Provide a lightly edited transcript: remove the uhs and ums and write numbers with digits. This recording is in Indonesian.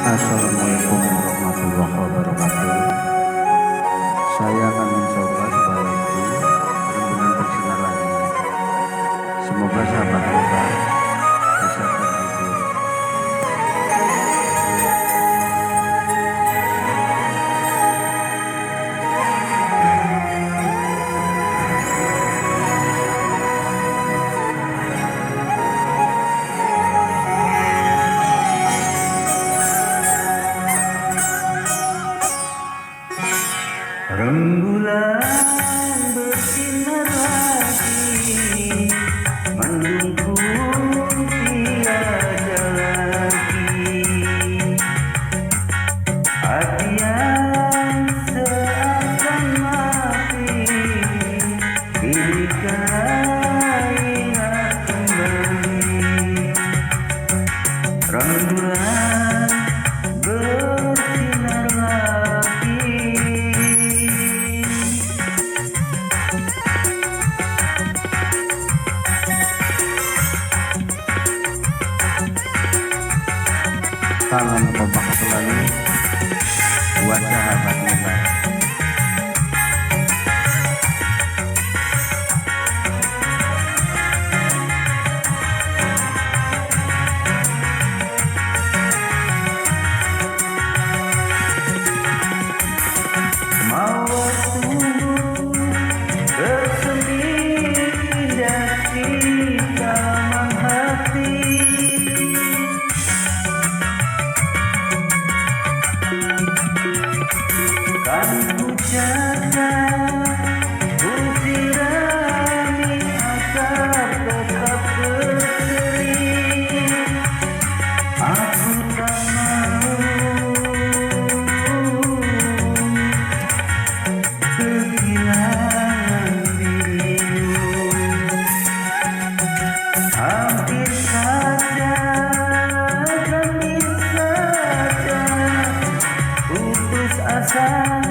Assalamualaikum warahmatullahi wabarakatuh. Saya akan mencoba kembali dengan bersinar lagi. Semoga sahabat kita bisa terhibur. Rembulan bersinar lagi, mendukung tiada lagi. Hati yang seakan mati, kini ingat kembali. Rembulan bersinar lagi. Salam kompak selalu buat sahabat muda. Mau waktu bersemi dan kita menghati, kan ku jaga, ku sirami agar tetap berseri. Aku tak mau kehilangan dirimu. Hampir saja, hampir saja putus asa.